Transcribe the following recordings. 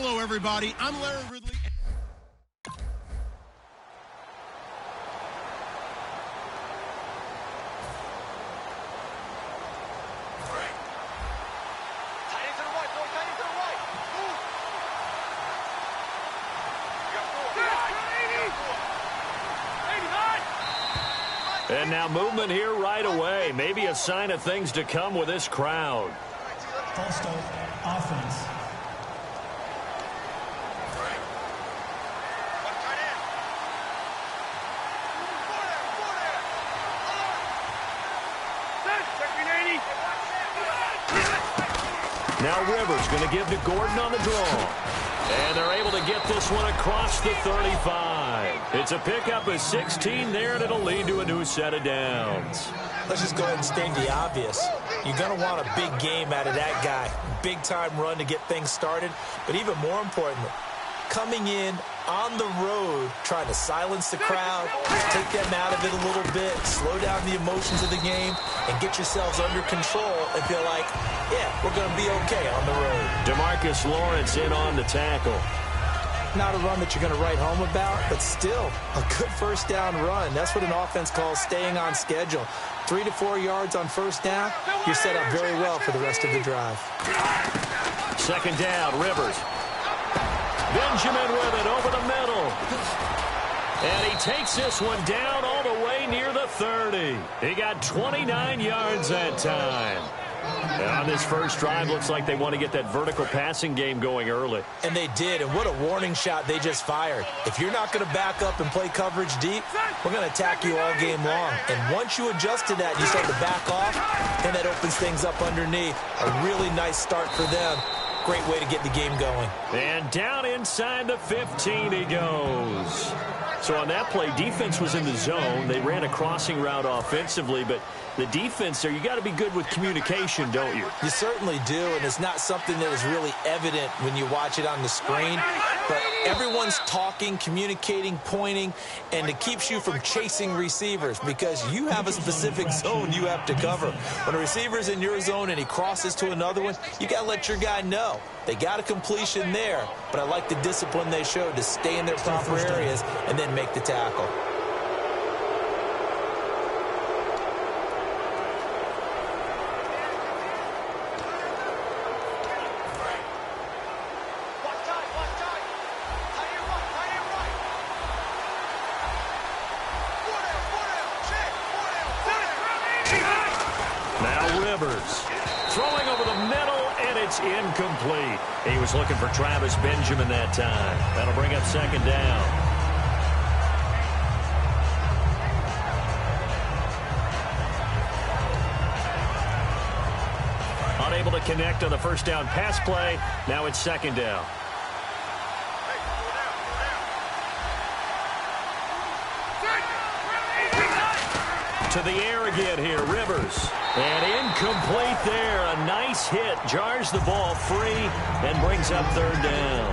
Hello, everybody. I'm Larry Ridley. And now movement here right away. Maybe a sign of things to come with this crowd. False start, offense. Now Rivers going to give to Gordon on the draw. And they're able to get this one across the 35. It's a pickup of 16 there, and it'll lead to a new set of downs. Let's just go ahead and state the obvious. You're going to want a big game out of that guy. Big-time run to get things started. But even more importantly, coming in on the road, trying to silence the crowd, take them out of it a little bit, slow down the emotions of the game, and get yourselves under control and feel like, yeah, we're going to be okay on the road. DeMarcus Lawrence in on the tackle. Not a run that you're going to write home about, but still a good first down run. That's what an offense calls staying on schedule. 3 to 4 yards on first down, you're set up very well for the rest of the drive. Second down, Rivers. Benjamin with it over the middle. And he takes this one down all the way near the 30. He got 29 yards that time. And on this first drive, looks like they want to get that vertical passing game going early. And they did, and what a warning shot they just fired. If you're not going to back up and play coverage deep, we're going to attack you all game long. And once you adjust to that and you start to back off, then that opens things up underneath. A really nice start for them. Great way to get the game going. And down inside the 15 he goes. So on that play, defense was in the zone. They ran a crossing route offensively, but the defense there, you got to be good with communication, don't you? You certainly do, and it's not something that is really evident when you watch it on the screen. But everyone's talking, communicating, pointing, and it keeps you from chasing receivers because you have a specific zone you have to cover. When a receiver's in your zone and he crosses to another one, you got to let your guy know. They got a completion there, but I like the discipline they showed to stay in their proper areas and then make the tackle. Throwing over the middle, and it's incomplete. He was looking for Travis Benjamin that time. That'll bring up second down. Unable to connect on the first down pass play. Now it's second down. To the air again here, Rivers. And incomplete there. A nice hit. Jars the ball free and brings up third down.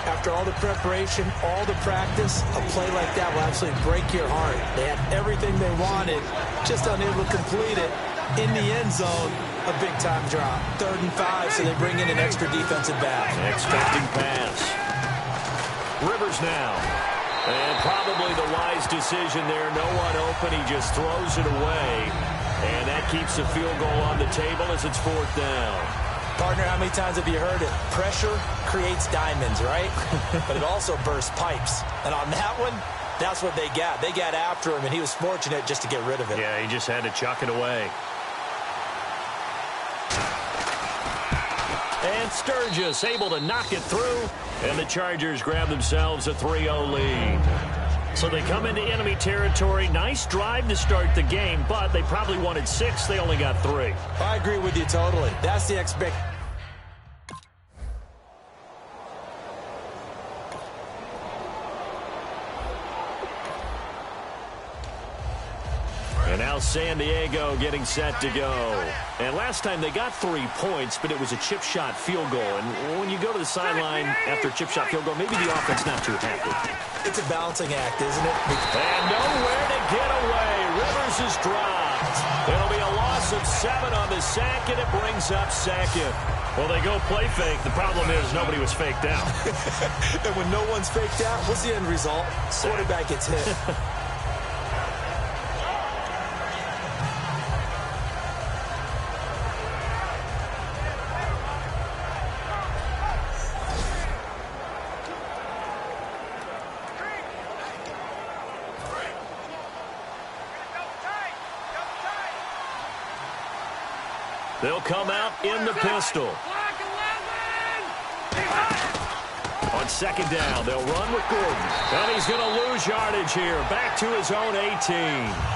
After all the preparation, all the practice, a play like that will absolutely break your heart. They had everything they wanted, just unable to complete it. In the end zone, a big-time drop. 3rd and 5, so they bring in an extra defensive back. Expecting pass. Rivers now. And probably the wise decision there. No one open. He just throws it away. And that keeps the field goal on the table as it's 4th down. Partner, how many times have you heard it? Pressure creates diamonds, right? But it also bursts pipes. And on that one, that's what they got. They got after him, and he was fortunate just to get rid of it. Yeah, he just had to chuck it away. And Sturgis able to knock it through, and the Chargers grab themselves a 3-0 lead. So they come into enemy territory. Nice drive to start the game, but they probably wanted 6. They only got 3. I agree with you totally. That's the expectation. And now San Diego getting set to go. And last time they got 3 points, but it was a chip shot field goal. And when you go to the sideline after a chip shot field goal, maybe the offense not too happy. It's a balancing act, isn't it? And nowhere to get away. Rivers is dropped. It'll be a loss of 7 on the sack, and it brings up second. Well, they go play fake. The problem is nobody was faked out. And when no one's faked out, what's the end result? Quarterback gets hit. They'll come out in the pistol. On second down, they'll run with Gordon. And he's going to lose yardage here. Back to his own 18.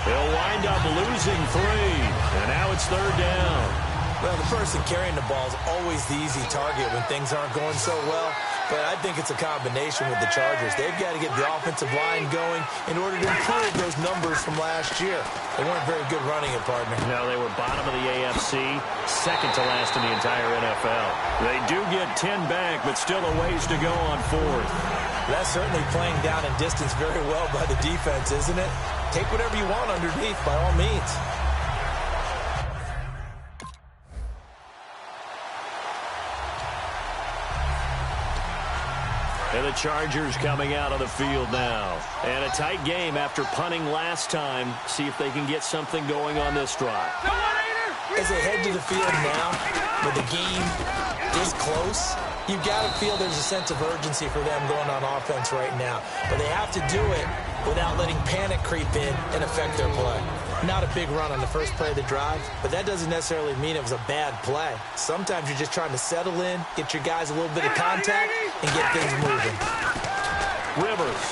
They'll wind up losing 3. And now it's third down. Well, the person carrying the ball is always the easy target when things aren't going so well. But I think it's a combination with the Chargers. They've got to get the offensive line going in order to improve those numbers from last year. They weren't very good running it, partner. No, they were bottom of the AFC, second to last in the entire NFL. They do get 10 back, but still a ways to go on fourth. That's certainly playing down in distance very well by the defense, isn't it? Take whatever you want underneath, by all means. And the Chargers coming out on the field now. And a tight game after punting last time. See if they can get something going on this drive. As they head to the field now, where the game is close, you've got to feel there's a sense of urgency for them going on offense right now. But they have to do it without letting panic creep in and affect their play. Not a big run on the first play of the drive, but that doesn't necessarily mean it was a bad play. Sometimes you're just trying to settle in, get your guys a little bit of contact, and get things moving. Rivers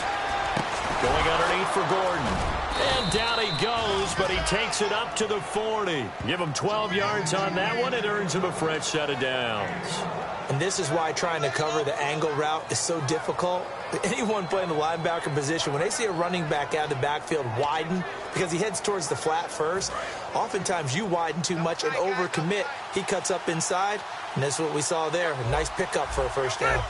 going underneath for Gordon. And down he goes, but he takes it up to the 40. Give him 12 yards on that one. It earns him a fresh set of downs. And this is why trying to cover the angle route is so difficult. Anyone playing the linebacker position, when they see a running back out of the backfield widen because he heads towards the flat first, oftentimes you widen too much and overcommit. He cuts up inside, and that's what we saw there. A nice pickup for a first down.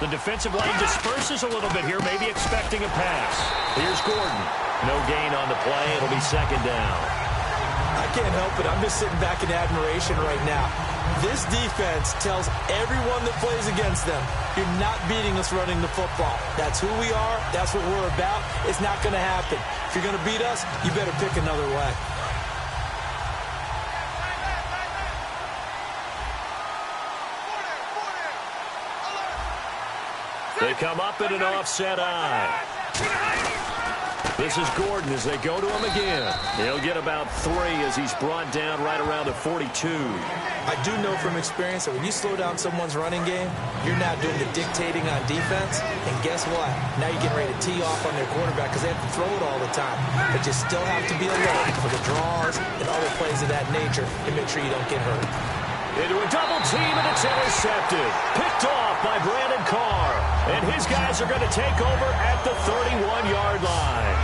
The defensive line disperses a little bit here, maybe expecting a pass. Here's Gordon. No gain on the play. It'll be second down. I can't help it. I'm just sitting back in admiration right now. This defense tells everyone that plays against them, you're not beating us running the football. That's who we are. That's what we're about. It's not going to happen. If you're going to beat us, you better pick another way. They come up in an offset eye. This is Gordon as they go to him again. He'll get about 3 as he's brought down right around the 42. I do know from experience that when you slow down someone's running game, you're not doing the dictating on defense. And guess what? Now you're getting ready to tee off on their quarterback because they have to throw it all the time. But you still have to be alert for the draws and other plays of that nature to make sure you don't get hurt. Into a double team, and it's intercepted. Picked off by Brandon Carr. And his guys are going to take over at the 31-yard line.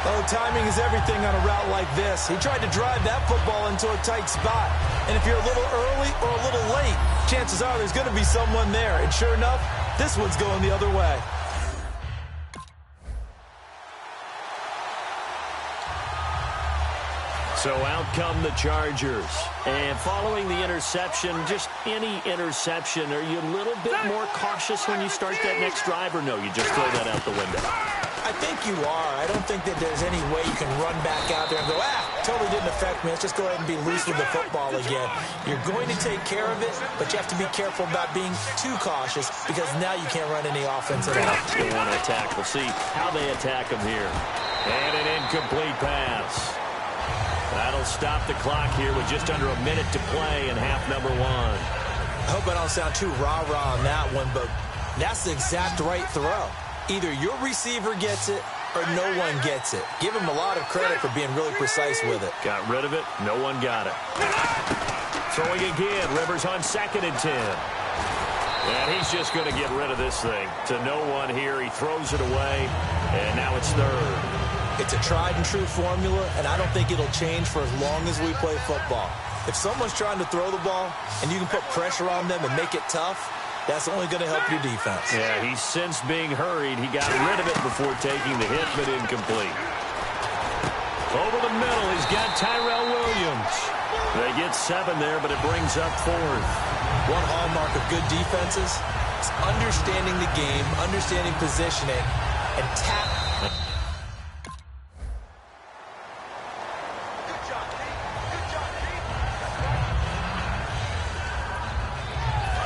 Oh, timing is everything on a route like this. He tried to drive that football into a tight spot. And if you're a little early or a little late, chances are there's going to be someone there. And sure enough, this one's going the other way. So out come the Chargers. And following the interception, just any interception, are you a little bit more cautious when you start that next drive, or no, you just throw that out the window? I think you are. I don't think that there's any way you can run back out there and go, totally didn't affect me. Let's just go ahead and be loose with the football again. You're going to take care of it, but you have to be careful about being too cautious because now you can't run any offense at all. They want to attack. We'll see how they attack them here. And an incomplete pass. That'll stop the clock here with just under a minute to play in half number 1. I hope I don't sound too rah-rah on that one, but that's the exact right throw. Either your receiver gets it or no one gets it. Give him a lot of credit for being really precise with it. Got rid of it. No one got it. Throwing again. Rivers on 2nd and 10. And he's just going to get rid of this thing. To no one here. He throws it away. And now it's 3rd. It's a tried-and-true formula, and I don't think it'll change for as long as we play football. If someone's trying to throw the ball and you can put pressure on them and make it tough, that's only going to help your defense. Yeah, he's since being hurried. He got rid of it before taking the hit, but incomplete. Over the middle, he's got Tyrell Williams. They get 7 there, but it brings up 4th. One hallmark of good defenses is understanding the game, understanding positioning, and tap.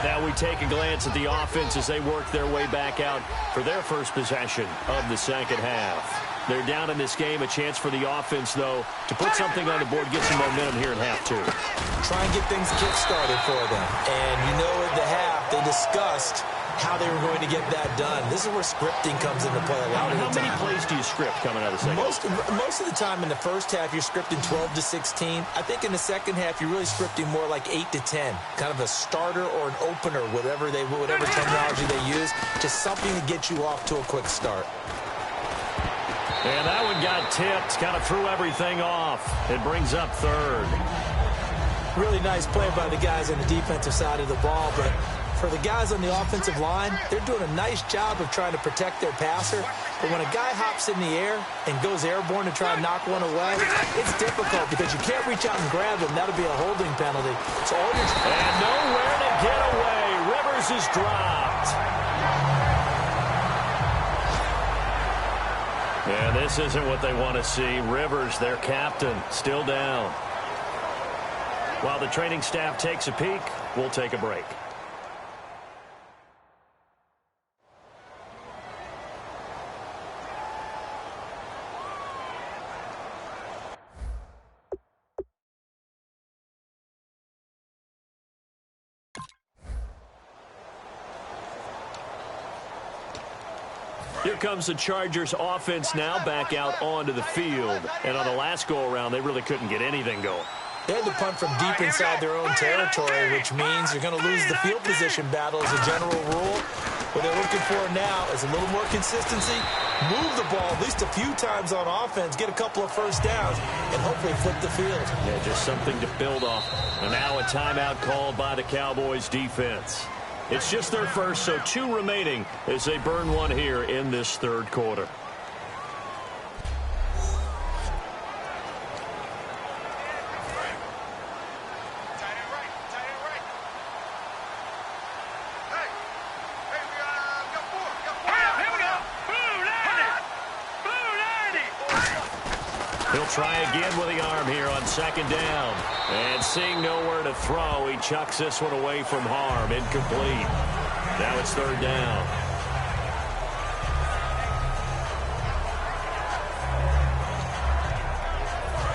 Now we take a glance at the offense as they work their way back out for their first possession of the second half. They're down in this game. A chance for the offense, though, to put something on the board, get some momentum here in half 2. Try and get things kick-started for them. And you know at the half, they discussed how they were going to get that done. This is where scripting comes into play a lot of the time. How many plays do you script coming out of the second half? Most of the time in the first half, you're scripting 12 to 16. I think in the second half, you're really scripting more like 8 to 10. Kind of a starter or an opener, whatever terminology they use. Just something to get you off to a quick start. And that one got tipped, kind of threw everything off. It brings up 3rd. Really nice play by the guys on the defensive side of the ball, but for the guys on the offensive line, they're doing a nice job of trying to protect their passer. But when a guy hops in the air and goes airborne to try and knock one away, it's difficult because you can't reach out and grab him. That'll be a holding penalty. So all you're and nowhere to get away. Rivers is dropped. Yeah, this isn't what they want to see. Rivers, their captain, still down. While the training staff takes a peek, we'll take a break. Here comes the Chargers offense now back out onto the field. And on the last go-around, they really couldn't get anything going. They had to punt from deep inside their own territory, which means you're going to lose the field position battle as a general rule. What they're looking for now is a little more consistency, move the ball at least a few times on offense, get a couple of first downs, and hopefully flip the field. Yeah, just something to build off. And now a timeout called by the Cowboys defense. It's just their first, so 2 remaining as they burn one here in this third quarter. He'll try again with the arm here on second down. And seeing nowhere to throw, he chucks this one away from harm. Incomplete. Now it's third down.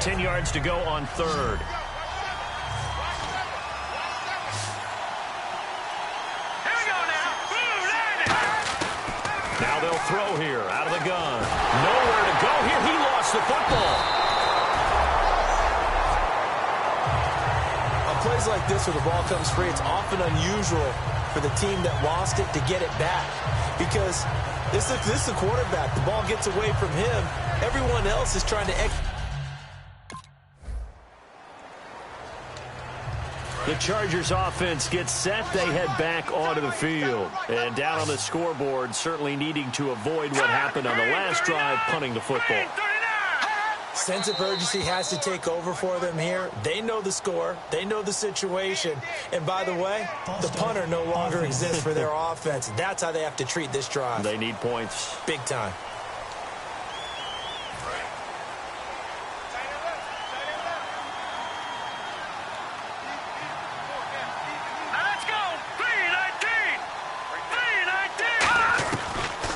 Ten yards to go on third. Now they'll throw here out of the gun. Nowhere to go here. He lost the football. On plays like this where the ball comes free, it's often unusual for the team that lost it to get it back. Because this is the quarterback. The ball gets away from him. Everyone else is trying to The Chargers offense gets set. They head back onto the field. And down on the scoreboard, certainly needing to avoid what happened on the last drive, punting the football. Sense of urgency has to take over for them here. They know the score. They know the situation. And by the way, the punter no longer exists for their offense. That's how they have to treat this drive. They need points. Big time.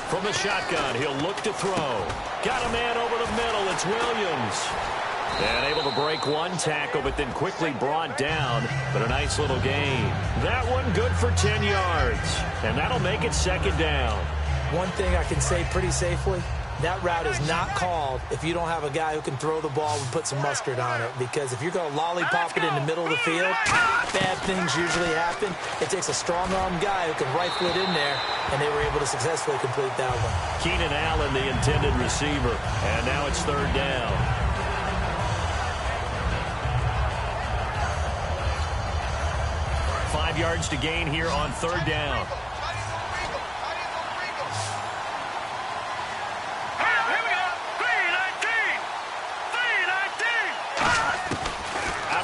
From the shotgun, he'll look to throw. Got a man over the middle. It's Williams. And able to break one tackle, but then quickly brought down. But a nice little gain. That one good for 10 yards. And that'll make it second down. One thing I can say pretty safely, that route is not called if you don't have a guy who can throw the ball and put some mustard on it. Because if you're going to lollipop it in the middle of the field, bad things usually happen. It takes a strong-arm guy who can rifle it in there, and they were able to successfully complete that one. Keenan Allen, the intended receiver. And now it's third down. Five yards to gain here on third down.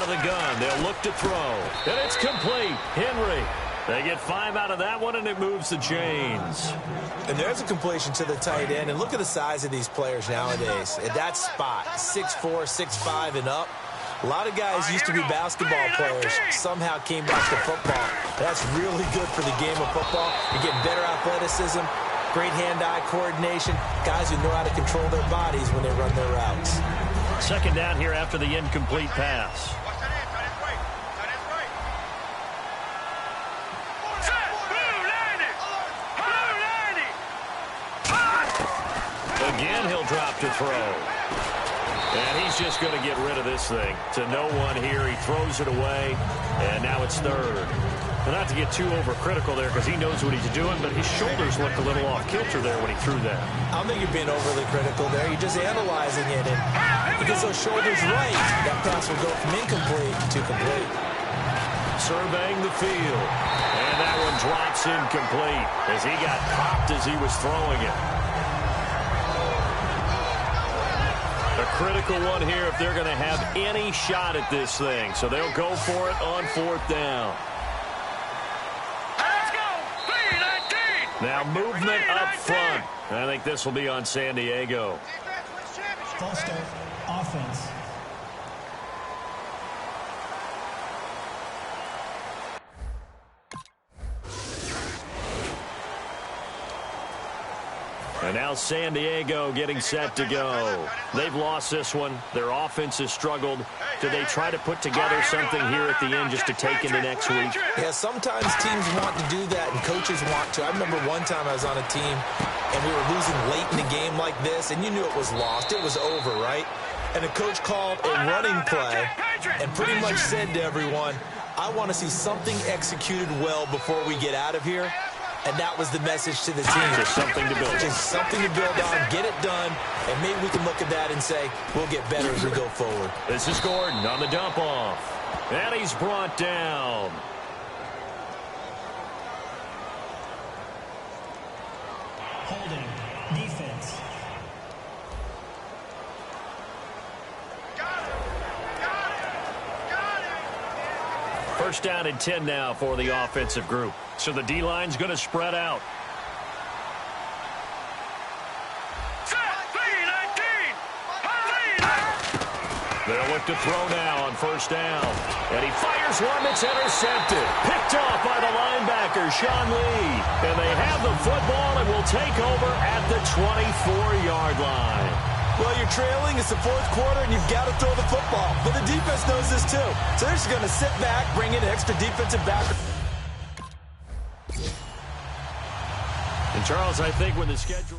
The the gun. They'll look to throw. And it's complete. Henry. They get 5 out of that one, and it moves the chains. And there's a completion to the tight end. And look at the size of these players nowadays. At that spot, 6'4", 6'5", and up. A lot of guys used to be basketball players, somehow came back to football. That's really good for the game of football. You're getting better athleticism, great hand-eye coordination, guys who know how to control their bodies when they run their routes. Second down here after the incomplete pass. Again, he'll drop to throw. And he's just going to get rid of this thing. To no one here. He throws it away, and now it's third. Well, not to get too overcritical there because he knows what he's doing, but his shoulders looked a little off kilter there when he threw that. I don't think you're being overly critical there. You're just analyzing it. And because those shoulders right, that pass will go from incomplete to complete. Surveying the field. And that one drops incomplete as he got popped as he was throwing it. A critical one here if they're going to have any shot at this thing. So they'll go for it on 4th down. Let's go! 3-19! Now movement up front. I think this will be on San Diego. False start, offense. And now San Diego getting set to go. They've lost this one. Their offense has struggled. Do they try to put together something here at the end just to take into next week? Yeah, sometimes teams want to do that and coaches want to. I remember one time I was on a team and we were losing late in the game like this, and you knew it was lost. It was over, right? And the coach called a running play and pretty much said to everyone, I want to see something executed well before we get out of here. And that was the message to the team. Just something to build on. Just something to build on, get it done, and maybe we can look at that and say, we'll get better as we go forward. This is Gordon on the dump off. And he's brought down. Holding. Defense. First down and 10 now for the offensive group. So the D-line's going to spread out. They'll look to throw now on first down. And he fires one that's intercepted. Picked off by the linebacker, Sean Lee. And they have the football and will take over at the 24-yard line. Well, you're trailing. It's the 4th quarter, and you've got to throw the football. But the defense knows this, too. So they're just going to sit back, bring in an extra defensive back. And, Charles, I think when the schedule...